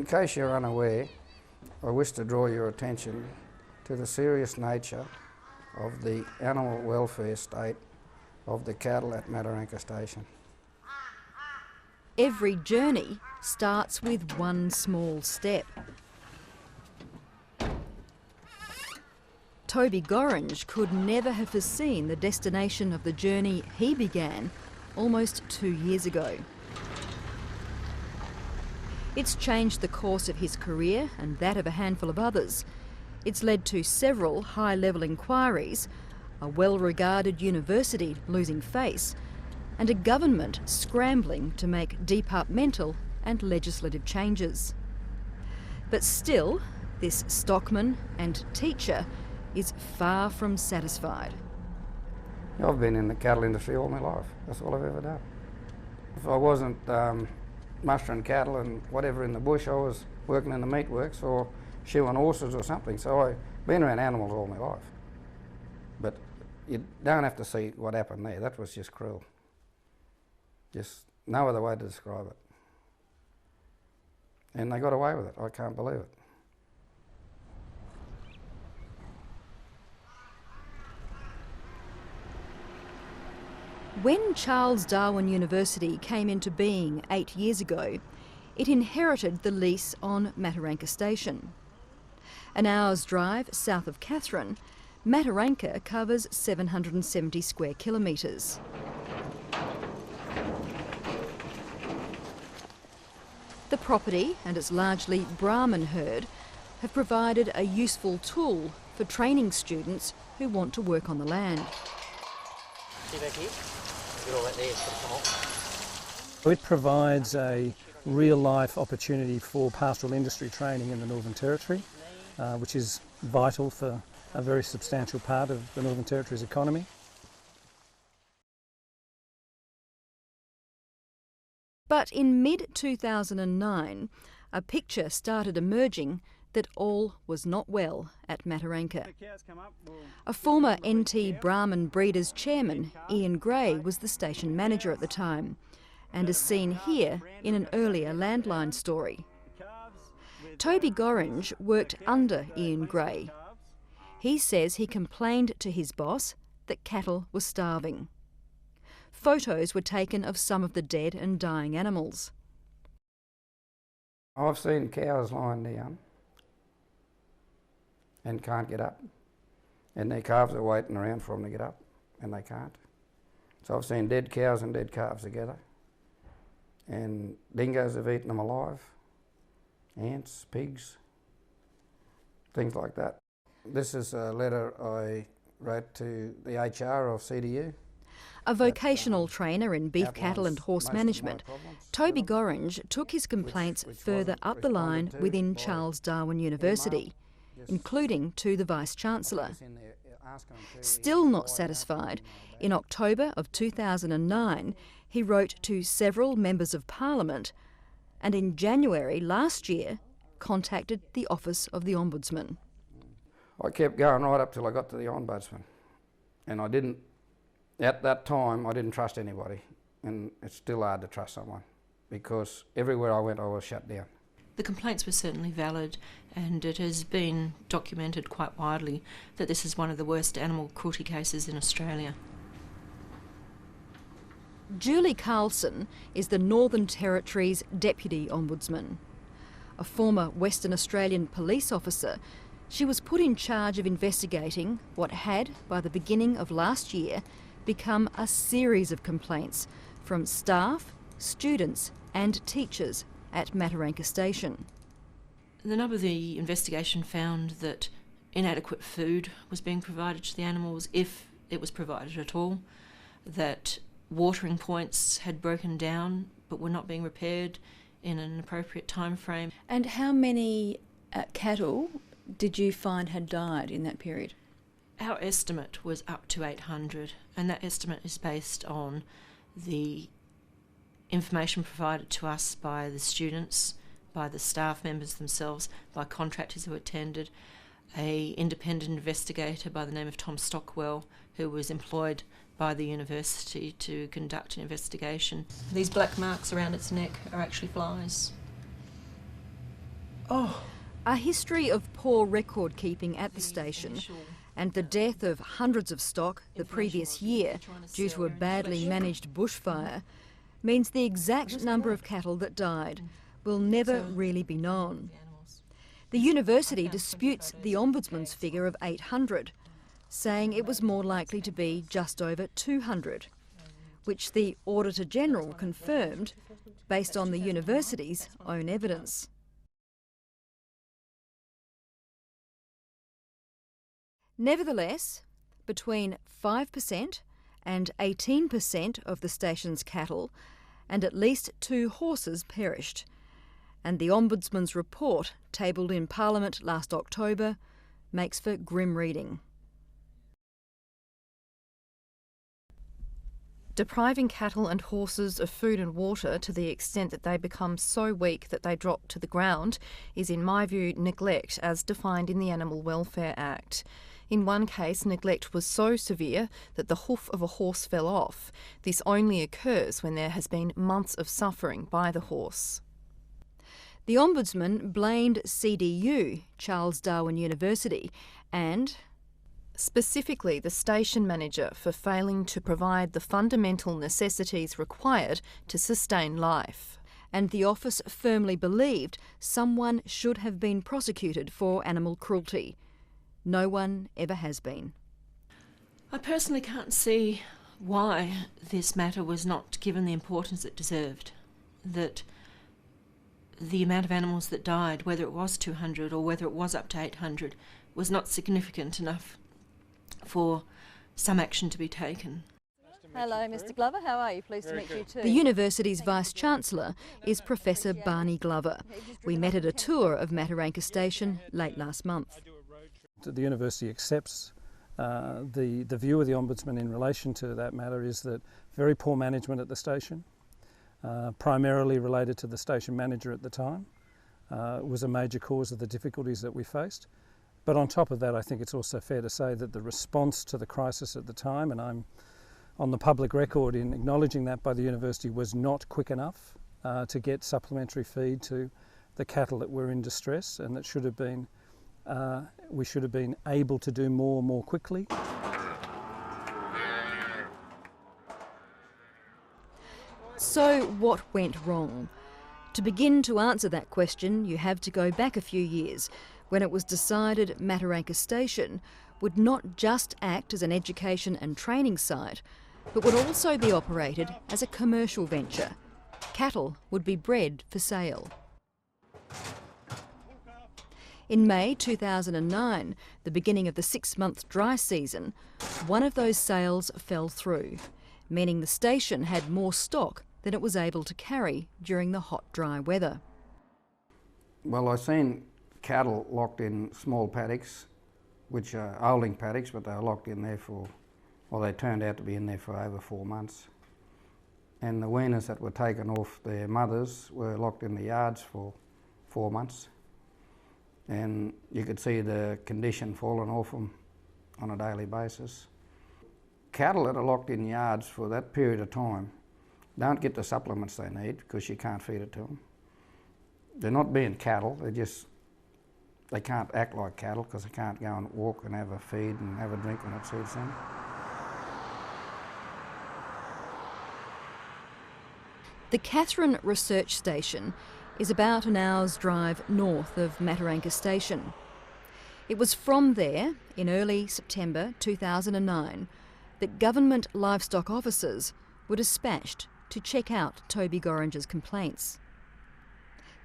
In case you're unaware, I wish to draw your attention to the serious nature of the animal welfare state of the cattle at Mataranka Station. Every journey starts with one small step. Toby Gorringe could never have foreseen the destination of the journey he began almost 2 years ago. It's changed the course of his career and that of a handful of others. It's led to several high-level inquiries, a well-regarded university losing face, and a government scrambling to make departmental and legislative changes. But still, this stockman and teacher is far from satisfied. I've been in the cattle industry all my life. That's all I've ever done. If I wasn't mustering cattle and whatever in the bush, I was working in the meatworks or shoeing horses or something. So I've been around animals all my life. But you don't have to see what happened there. That was just cruel. Just no other way to describe it. And they got away with it. I can't believe it. When Charles Darwin University came into being 8 years ago, it inherited the lease on Mataranka Station. An hour's drive south of Katherine, Mataranka covers 770 square kilometres. The property and its largely Brahman herd have provided a useful tool for training students who want to work on the land. It provides a real-life opportunity for pastoral industry training in the Northern Territory, which is vital for a very substantial part of the Northern Territory's economy. But in mid-2009, a picture started emerging that all was not well at Mataranka. A former NT Brahman Breeders chairman, Ian Gray, was the station manager at the time, and is seen here in an earlier Landline story. Toby Gorringe worked under Ian Gray. He says he complained to his boss that cattle were starving. Photos were taken of some of the dead and dying animals. I've seen cows lying down and can't get up, and their calves are waiting around for them to get up, and they can't. So I've seen dead cows and dead calves together, and dingoes have eaten them alive, ants, pigs, things like that. This is a letter I wrote to the HR of CDU. A vocational trainer in beef cattle and horse management, Toby Gorringe took his complaints further up the line within Charles Darwin University, including to the Vice-Chancellor. Still not satisfied, in October of 2009, he wrote to several members of Parliament, and in January last year contacted the Office of the Ombudsman. I kept going right up till I got to the Ombudsman, and at that time I didn't trust anybody, and it's still hard to trust someone because everywhere I went I was shut down. The complaints were certainly valid, and it has been documented quite widely that this is one of the worst animal cruelty cases in Australia. Julie Carlson is the Northern Territory's Deputy Ombudsman. A former Western Australian police officer, she was put in charge of investigating what had, by the beginning of last year, become a series of complaints from staff, students and teachers at Mataranka Station. The nub of the investigation found that inadequate food was being provided to the animals, if it was provided at all, that watering points had broken down but were not being repaired in an appropriate time frame. And how many cattle did you find had died in that period? Our estimate was up to 800, and that estimate is based on the information provided to us by the students, by the staff members themselves, by contractors who attended, an independent investigator by the name of Tom Stockwell, who was employed by the university to conduct an investigation. These black marks around its neck are actually flies. A history of poor record keeping at the station and the death of hundreds of stock the previous year due to a badly managed bushfire means the exact number of cattle that died will never really be known. The university disputes the Ombudsman's figure of 800, saying it was more likely to be just over 200, which the Auditor-General confirmed based on the university's own evidence. Nevertheless, between 5% and 18% of the station's cattle and at least 2 horses perished, and the Ombudsman's report, tabled in Parliament last October, makes for grim reading. Depriving cattle and horses of food and water to the extent that they become so weak that they drop to the ground is, in my view, neglect as defined in the Animal Welfare Act. In one case, neglect was so severe that the hoof of a horse fell off. This only occurs when there has been months of suffering by the horse. The Ombudsman blamed CDU, Charles Darwin University, and specifically the station manager for failing to provide the fundamental necessities required to sustain life. And the office firmly believed someone should have been prosecuted for animal cruelty. No one ever has been. I personally can't see why this matter was not given the importance it deserved. That the amount of animals that died, whether it was 200 or whether it was up to 800, was not significant enough for some action to be taken. Hello, Mr. Glover. How are you? Pleased to meet you too. The university's Vice-Chancellor is Professor Barney Glover. We met at a tour of Mataranka Station late last month. The university accepts the view of the Ombudsman in relation to that matter is that very poor management at the station, primarily related to the station manager at the time, was a major cause of the difficulties that we faced. But on top of that, I think it's also fair to say that the response to the crisis at the time, and I'm on the public record in acknowledging that by the university, was not quick enough to get supplementary feed to the cattle that were in distress, and that should have been we should have been able to do more quickly. So what went wrong? To begin to answer that question, you have to go back a few years, when it was decided Mataranka Station would not just act as an education and training site, but would also be operated as a commercial venture. Cattle would be bred for sale. In May 2009, the beginning of the 6-month dry season, one of those sales fell through, meaning the station had more stock than it was able to carry during the hot, dry weather. Well, I've seen cattle locked in small paddocks, which are holding paddocks, but they were locked in there for, well, they turned out to be in there for over 4 months. And the weaners that were taken off their mothers were locked in the yards for 4 months. And you could see the condition falling off them on a daily basis. Cattle that are locked in yards for that period of time don't get the supplements they need because you can't feed it to them. They're not being cattle, they can't act like cattle because they can't go and walk and have a feed and have a drink when it suits them. The Katherine Research Station is about an hour's drive north of Mataranka Station. It was from there, in early September 2009, that government livestock officers were dispatched to check out Toby Gorringer's complaints.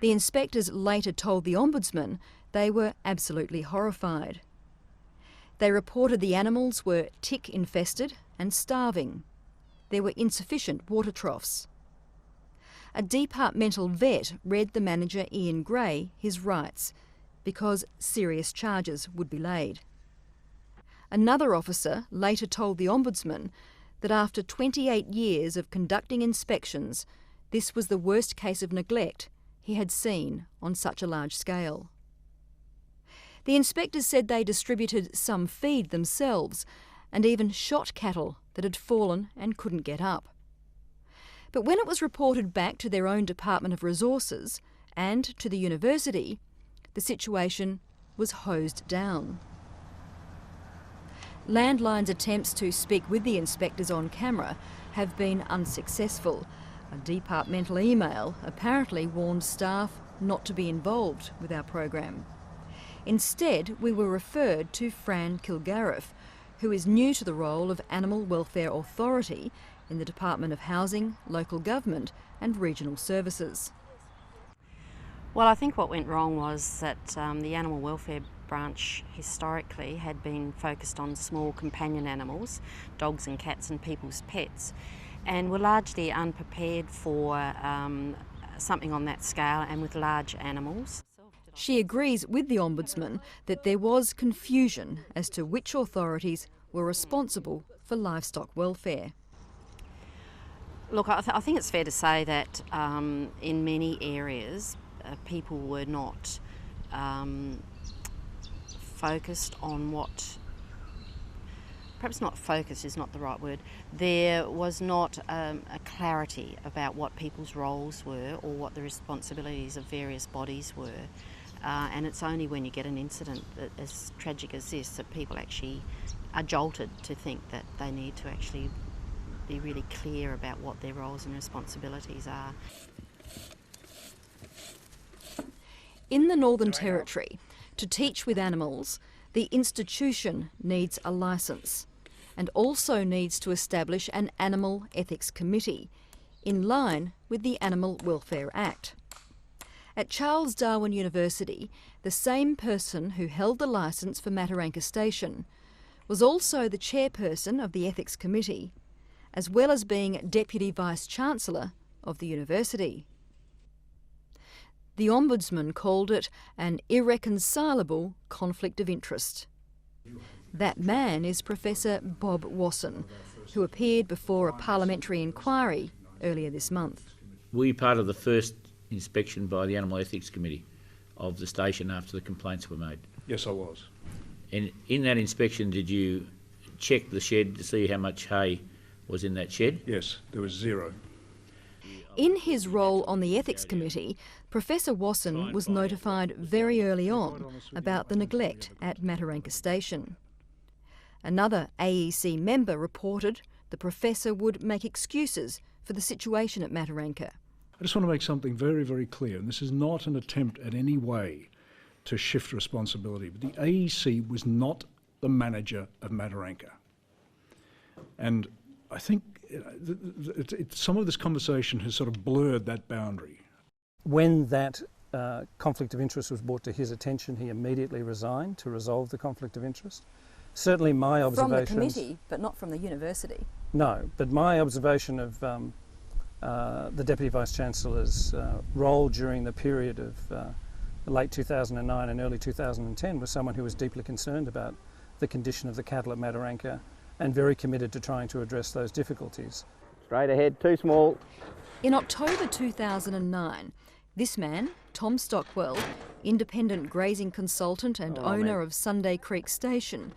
The inspectors later told the Ombudsman they were absolutely horrified. They reported the animals were tick-infested and starving. There were insufficient water troughs. A departmental vet read the manager Ian Gray his rights because serious charges would be laid. Another officer later told the Ombudsman that after 28 years of conducting inspections, this was the worst case of neglect he had seen on such a large scale. The inspectors said they distributed some feed themselves and even shot cattle that had fallen and couldn't get up. But when it was reported back to their own Department of Resources and to the university, the situation was hosed down. Landline's attempts to speak with the inspectors on camera have been unsuccessful. A departmental email apparently warned staff not to be involved with our program. Instead, we were referred to Fran Kilgariff, who is new to the role of Animal Welfare Authority in the Department of Housing, Local Government and Regional Services. Well, I think what went wrong was that the Animal Welfare branch historically had been focused on small companion animals, dogs and cats and people's pets, and were largely unprepared for something on that scale and with large animals. She agrees with the Ombudsman that there was confusion as to which authorities were responsible for livestock welfare. Look, I think it's fair to say that in many areas people were not focused on what, perhaps not focus is not the right word, there was not a clarity about what people's roles were or what the responsibilities of various bodies were. And it's only when you get an incident that, as tragic as this, that people actually are jolted to think that they need to actually be really clear about what their roles and responsibilities are. In the Northern Territory, to teach with animals, the institution needs a licence and also needs to establish an Animal Ethics Committee in line with the Animal Welfare Act. At Charles Darwin University, the same person who held the licence for Mataranka Station was also the chairperson of the Ethics Committee, as well as being Deputy Vice-Chancellor of the university. The Ombudsman called it an irreconcilable conflict of interest. That man is Professor Bob Wasson, who appeared before a parliamentary inquiry earlier this month. Were you part of the first inspection by the Animal Ethics Committee of the station after the complaints were made? Yes, I was. And in that inspection, did you check the shed to see how much hay was in that shed? Yes, there was zero. In his role on the Ethics Committee, Professor Wasson was notified very early on about the neglect at Mataranka Station. Another AEC member reported the professor would make excuses for the situation at Mataranka. I just want to make something very, very clear, and this is not an attempt at any way to shift responsibility, but the AEC was not the manager of Mataranka. And I think some of this conversation has sort of blurred that boundary. When that conflict of interest was brought to his attention, he immediately resigned to resolve the conflict of interest. Certainly my observations... From the committee, but not from the university? No, but my observation of the Deputy Vice-Chancellor's role during the period of late 2009 and early 2010 was someone who was deeply concerned about the condition of the cattle at Mataranka and very committed to trying to address those difficulties. Straight ahead, too small. In October 2009, this man, Tom Stockwell, independent grazing consultant and owner of Sunday Creek Station,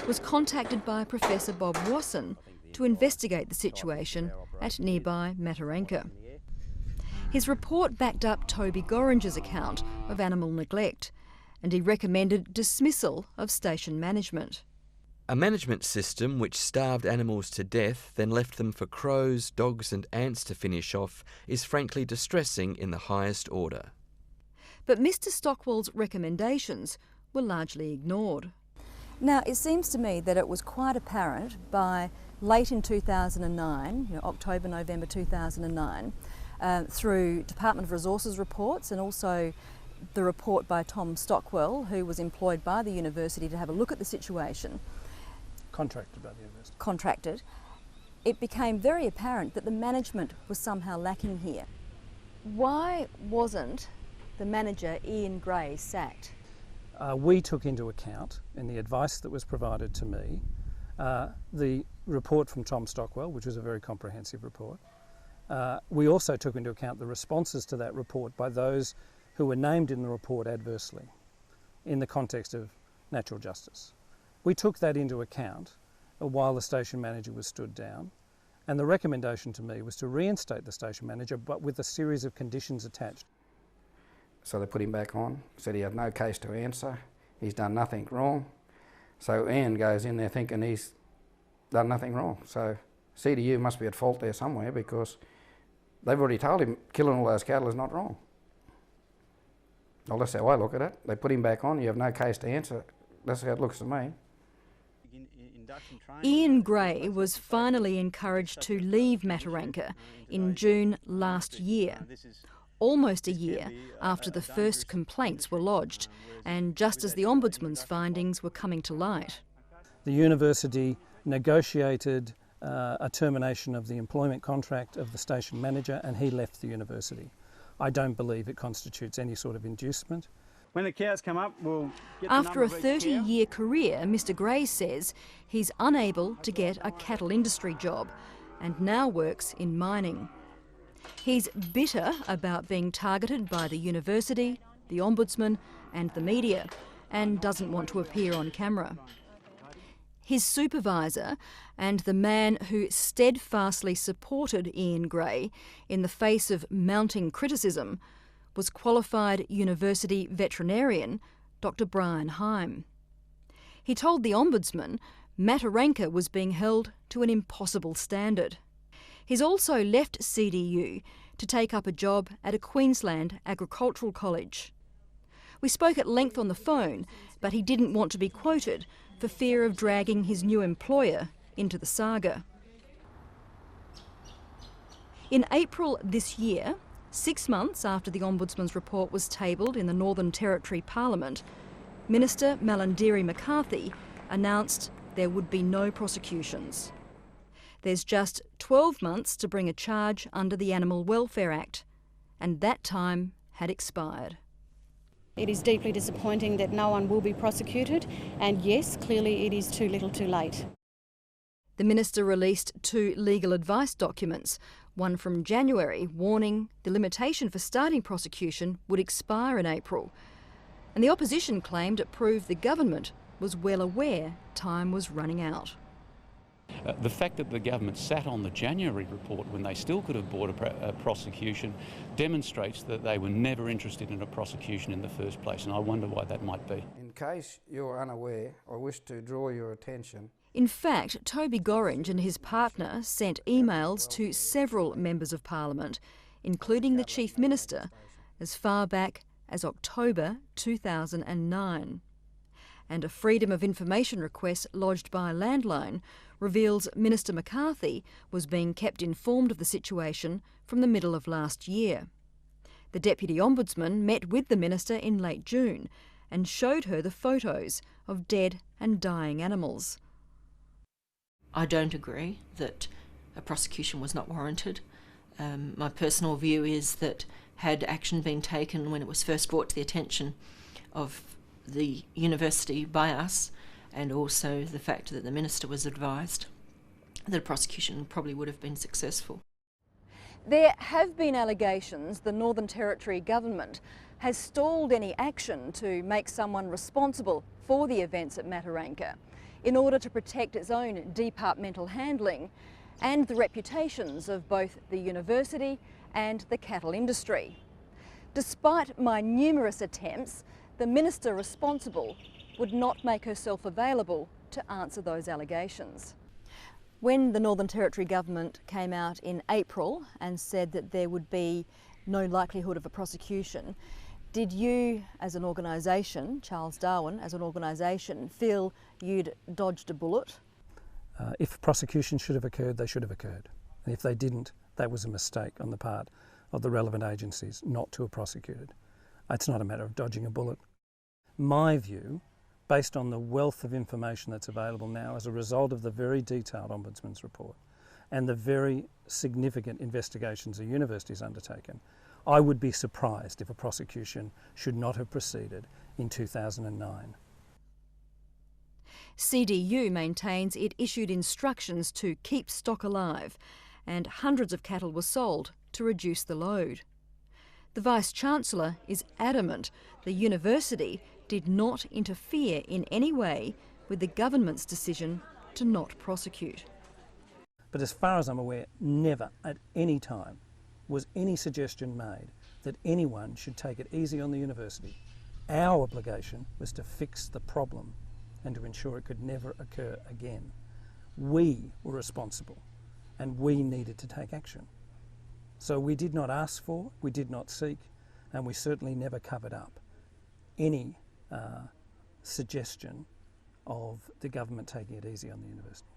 was contacted by Professor Bob Wasson to investigate the situation at nearby Mataranka. His report backed up Toby Gorringer's account of animal neglect, and he recommended dismissal of station management. A management system which starved animals to death, then left them for crows, dogs and ants to finish off, is frankly distressing in the highest order. But Mr Stockwell's recommendations were largely ignored. Now, it seems to me that it was quite apparent by late in 2009, October, November 2009, through Department of Resources reports and also the report by Tom Stockwell, who was employed by the university to have a look at the situation. Contracted by the university. Contracted. It became very apparent that the management was somehow lacking here. Why wasn't the manager, Ian Gray, sacked? We took into account, in the advice that was provided to me, the report from Tom Stockwell, which was a very comprehensive report. We also took into account the responses to that report by those who were named in the report adversely in the context of natural justice. We took that into account while the station manager was stood down, and the recommendation to me was to reinstate the station manager, but with a series of conditions attached. So they put him back on, said he had no case to answer, he's done nothing wrong. So Ian goes in there thinking he's done nothing wrong. So CDU must be at fault there somewhere, because they've already told him killing all those cattle is not wrong. Well, that's how I look at it. They put him back on, you have no case to answer. That's how it looks to me. Ian Gray was finally encouraged to leave Mataranka in June last year, almost a year after the first complaints were lodged, and just as the Ombudsman's findings were coming to light. The university negotiated a termination of the employment contract of the station manager, and he left the university. I don't believe it constitutes any sort of inducement. When the cows come up, we'll get After a 30-year career, Mr Gray says he's unable to get a cattle industry job and now works in mining. He's bitter about being targeted by the university, the Ombudsman and the media, and doesn't want to appear on camera. His supervisor, and the man who steadfastly supported Ian Gray in the face of mounting criticism, was qualified university veterinarian Dr Brian Heim. He told the Ombudsman Mataranka was being held to an impossible standard. He's also left CDU to take up a job at a Queensland agricultural college. We spoke at length on the phone, but he didn't want to be quoted for fear of dragging his new employer into the saga. In April this year, 6 months after the Ombudsman's report was tabled in the Northern Territory Parliament, Minister Malandiri McCarthy announced there would be no prosecutions. There's just 12 months to bring a charge under the Animal Welfare Act, and that time had expired. It is deeply disappointing that no one will be prosecuted, and yes, clearly it is too little too late. The Minister released 2 legal advice documents, one from January warning the limitation for starting prosecution would expire in April. And the opposition claimed it proved the government was well aware time was running out. The fact that the government sat on the January report when they still could have brought a prosecution demonstrates that they were never interested in a prosecution in the first place, and I wonder why that might be. In case you're unaware, I wish to draw your attention. In fact, Toby Gorringe and his partner sent emails to several members of Parliament, including the Chief Minister, as far back as October 2009. And a Freedom of Information request lodged by Landline reveals Minister McCarthy was being kept informed of the situation from the middle of last year. The Deputy Ombudsman met with the Minister in late June and showed her the photos of dead and dying animals. I don't agree that a prosecution was not warranted. My personal view is that had action been taken when it was first brought to the attention of the university by us, and also the fact that the Minister was advised, that a prosecution probably would have been successful. There have been allegations the Northern Territory government has stalled any action to make someone responsible for the events at Mataranka in order to protect its own departmental handling and the reputations of both the university and the cattle industry. Despite my numerous attempts, the minister responsible would not make herself available to answer those allegations. When the Northern Territory government came out in April and said that there would be no likelihood of a prosecution, did you as an organisation, Charles Darwin as an organisation, feel you'd dodged a bullet? If prosecution should have occurred, they should have occurred. And if they didn't, that was a mistake on the part of the relevant agencies not to have prosecuted. It's not a matter of dodging a bullet. My view, based on the wealth of information that's available now as a result of the very detailed Ombudsman's report and the very significant investigations the university has undertaken, I would be surprised if a prosecution should not have proceeded in 2009. CDU maintains it issued instructions to keep stock alive, and hundreds of cattle were sold to reduce the load. The Vice-Chancellor is adamant the university did not interfere in any way with the government's decision to not prosecute. But as far as I'm aware, never at any time was any suggestion made that anyone should take it easy on the university. Our obligation was to fix the problem and to ensure it could never occur again. We were responsible and we needed to take action. So we did not ask for, we did not seek, and we certainly never covered up any suggestion of the government taking it easy on the university.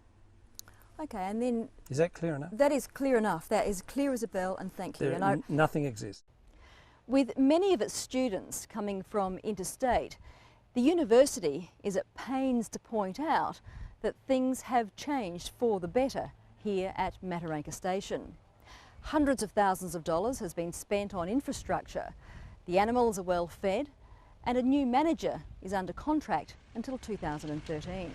Okay, and then... Is that clear enough? That is clear enough. That is clear as a bell, and thank you. Nothing exists. With many of its students coming from interstate, the university is at pains to point out that things have changed for the better here at Mataranka Station. Hundreds of thousands of dollars has been spent on infrastructure, the animals are well fed, and a new manager is under contract until 2013.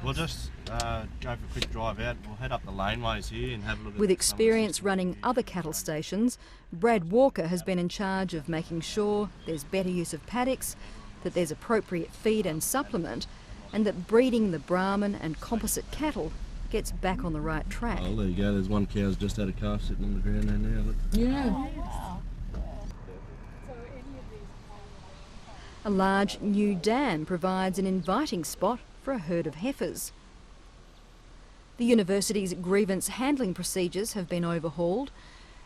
We'll just go for a quick drive out. We'll head up the laneways here and have a look at... With experience running other cattle stations, Brad Walker has been in charge of making sure there's better use of paddocks, that there's appropriate feed and supplement, and that breeding the Brahman and composite cattle gets back on the right track. Oh, there you go. There's one cow's just had a calf sitting on the ground there now. Look. Yeah. A large new dam provides an inviting spot for a herd of heifers. The university's grievance handling procedures have been overhauled,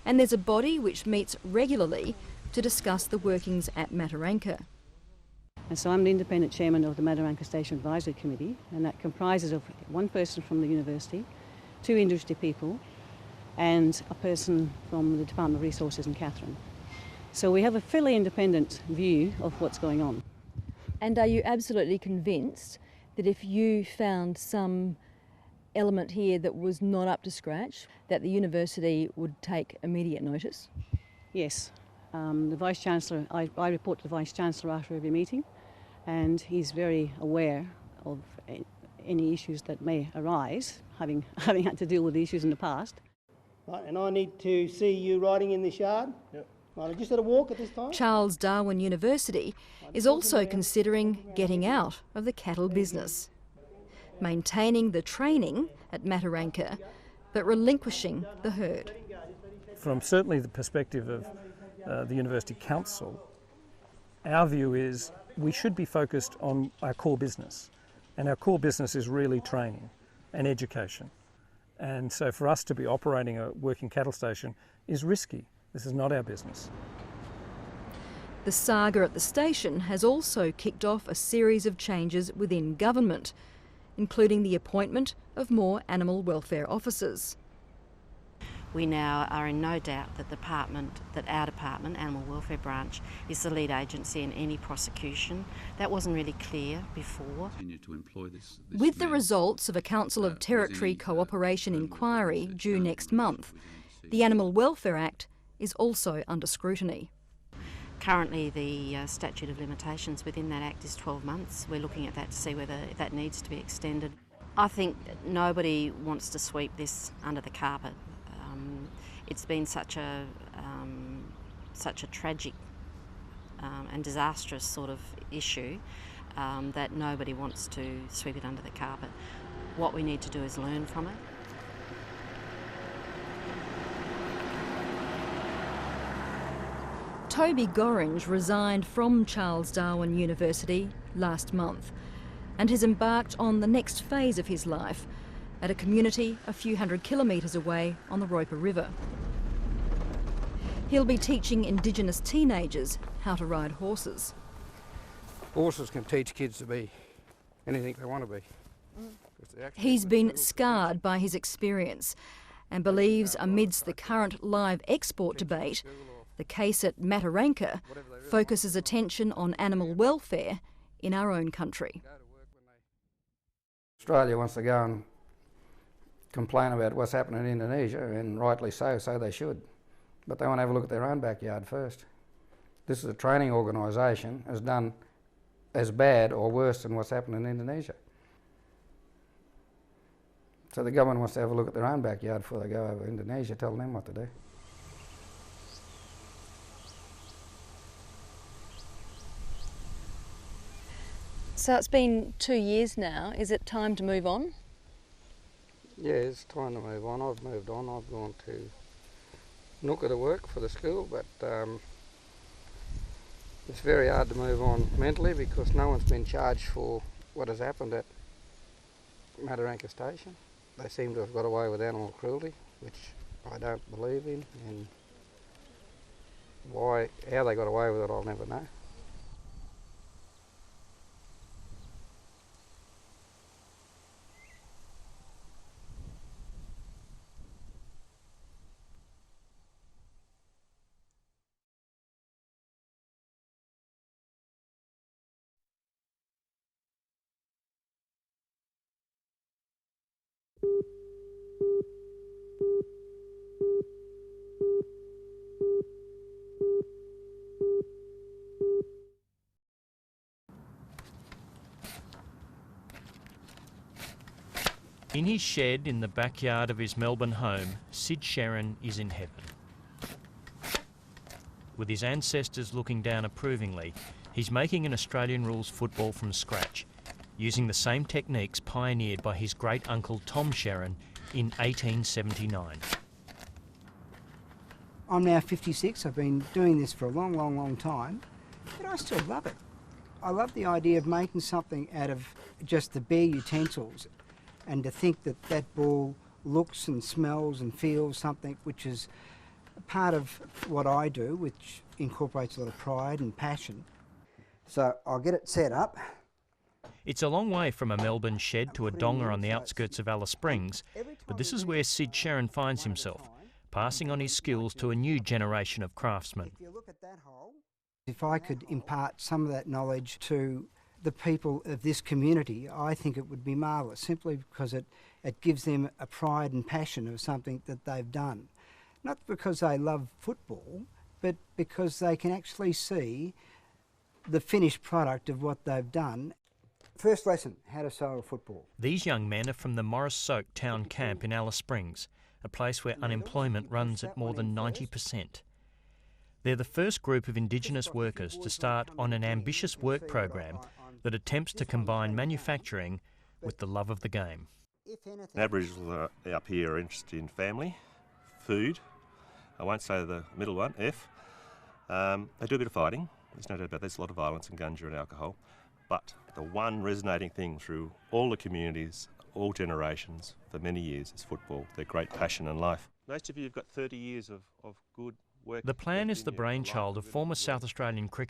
and there's a body which meets regularly to discuss the workings at Mataranka. And so I'm the independent chairman of the Mataranka Station Advisory Committee, and that comprises of one person from the university, 2 industry people, and a person from the Department of Resources in Katherine. So we have a fairly independent view of what's going on. And are you absolutely convinced that if you found some element here that was not up to scratch, that the university would take immediate notice? Yes. The Vice-Chancellor, I report to the Vice-Chancellor after every meeting, and he's very aware of any issues that may arise, having had to deal with issues in the past. Right, and I need to see you riding in this yard. Yep. Right, I just had a walk at this time. Charles Darwin University is also considering getting out of the cattle business, maintaining the training at Mataranka, but relinquishing the herd. From certainly the perspective of the University Council, our view is we should be focused on our core business, and our core business is really training and education. And so for us to be operating a working cattle station is risky. This is not our business. The saga at the station has also kicked off a series of changes within government, including the appointment of more animal welfare officers. We now are in no doubt that our department, Animal Welfare Branch, is the lead agency in any prosecution. That wasn't really clear before. With the results of a Council of Territory Cooperation inquiry due next month, the Animal Welfare Act is also under scrutiny. Currently the statute of limitations within that Act is 12 months. We're looking at that to see whether that needs to be extended. I think nobody wants to sweep this under the carpet. It's been such a tragic and disastrous sort of issue that nobody wants to sweep it under the carpet. What we need to do is learn from it. Toby Gorringe resigned from Charles Darwin University last month and has embarked on the next phase of his life at a community a few hundred kilometres away on the Roper River. He'll be teaching Indigenous teenagers how to ride horses. Horses can teach kids to be anything they want to be. He's been scarred by his experience and believes amidst the current live export debate, the case at Mataranka focuses attention on animal welfare in our own country. Australia wants to go and complain about what's happening in Indonesia, and rightly so, so they should. But they want to have a look at their own backyard first. This is a training organisation has done as bad or worse than what's happening in Indonesia. So the government wants to have a look at their own backyard before they go over Indonesia, telling them what to do. So it's been 2 years now. Is it time to move on? Yeah, it's time to move on. I've moved on. I've gone to Nooka to work for the school, but it's very hard to move on mentally because no one's been charged for what has happened at Mataranka Station. They seem to have got away with animal cruelty, which I don't believe in, and how they got away with it I'll never know. In his shed in the backyard of his Melbourne home, Sid Sherrin is in heaven. With his ancestors looking down approvingly, he's making an Australian rules football from scratch, using the same techniques pioneered by his great-uncle Tom Sherrin in 1879. I'm now 56, I've been doing this for a long, long, long time, but I still love it. I love the idea of making something out of just the bare utensils, and to think that that ball looks and smells and feels something which is a part of what I do, which incorporates a lot of pride and passion. So I'll get it set up. It's a long way from a Melbourne shed to a donga on the outskirts of Alice Springs, but this is where Sid Sherrin finds himself, passing on his skills to a new generation of craftsmen. If I could impart some of that knowledge to the people of this community, I think it would be marvellous, simply because it gives them a pride and passion of something that they've done. Not because they love football, but because they can actually see the finished product of what they've done. First lesson, how to sew a football. These young men are from the Morris Soak town camp in Alice Springs, a place where unemployment runs at more than 90%. They're the first group of Indigenous workers to start on an ambitious work program that attempts to combine manufacturing with the love of the game. Aboriginals up here are interested in family, food. I won't say the middle one, F. They do a bit of fighting. There's no doubt about that. There's a lot of violence and ganja and alcohol. But the one resonating thing through all the communities, all generations, for many years is football, their great passion in life. Most of you have got 30 years of good work. The plan is the brainchild of former South Australian cricketer